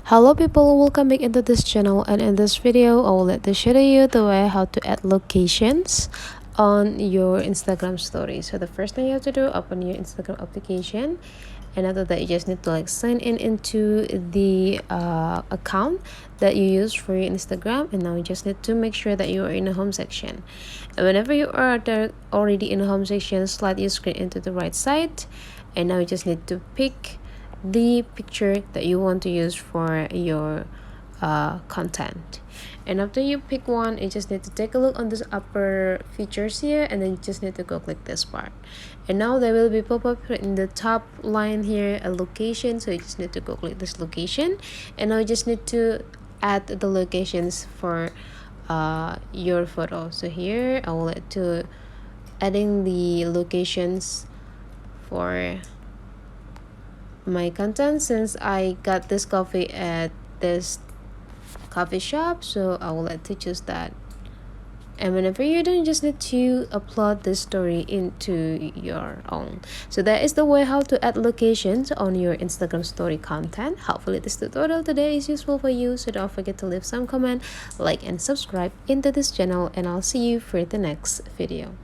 Hello people, welcome back into this channel, and in this video I will let to show you the way how to add locations on your Instagram story. So the first thing you have to do, open your Instagram application, and after that you just need to sign in into the account that you use for your Instagram. And now you just need to make sure that you are in the home section, and whenever you are there already in the home section, slide your screen into the right side, and now you just need to pick the picture that you want to use for your content. And after you pick one, you just need to take a look on this upper features here, and then you just need to go click this part, and now there will be pop-up in the top line here a location. So you just need to go click this location, and now you just need to add the locations for your photo. So here I will let to adding the locations for my content, since I got this coffee at this coffee shop, so I will let to choose that. And whenever you're done, you just need to upload this story into your own. So that is the way how to add locations on your Instagram story content. Hopefully this tutorial today is useful for you, so don't forget to leave some comment, like and subscribe into this channel, and I'll see you for the next video.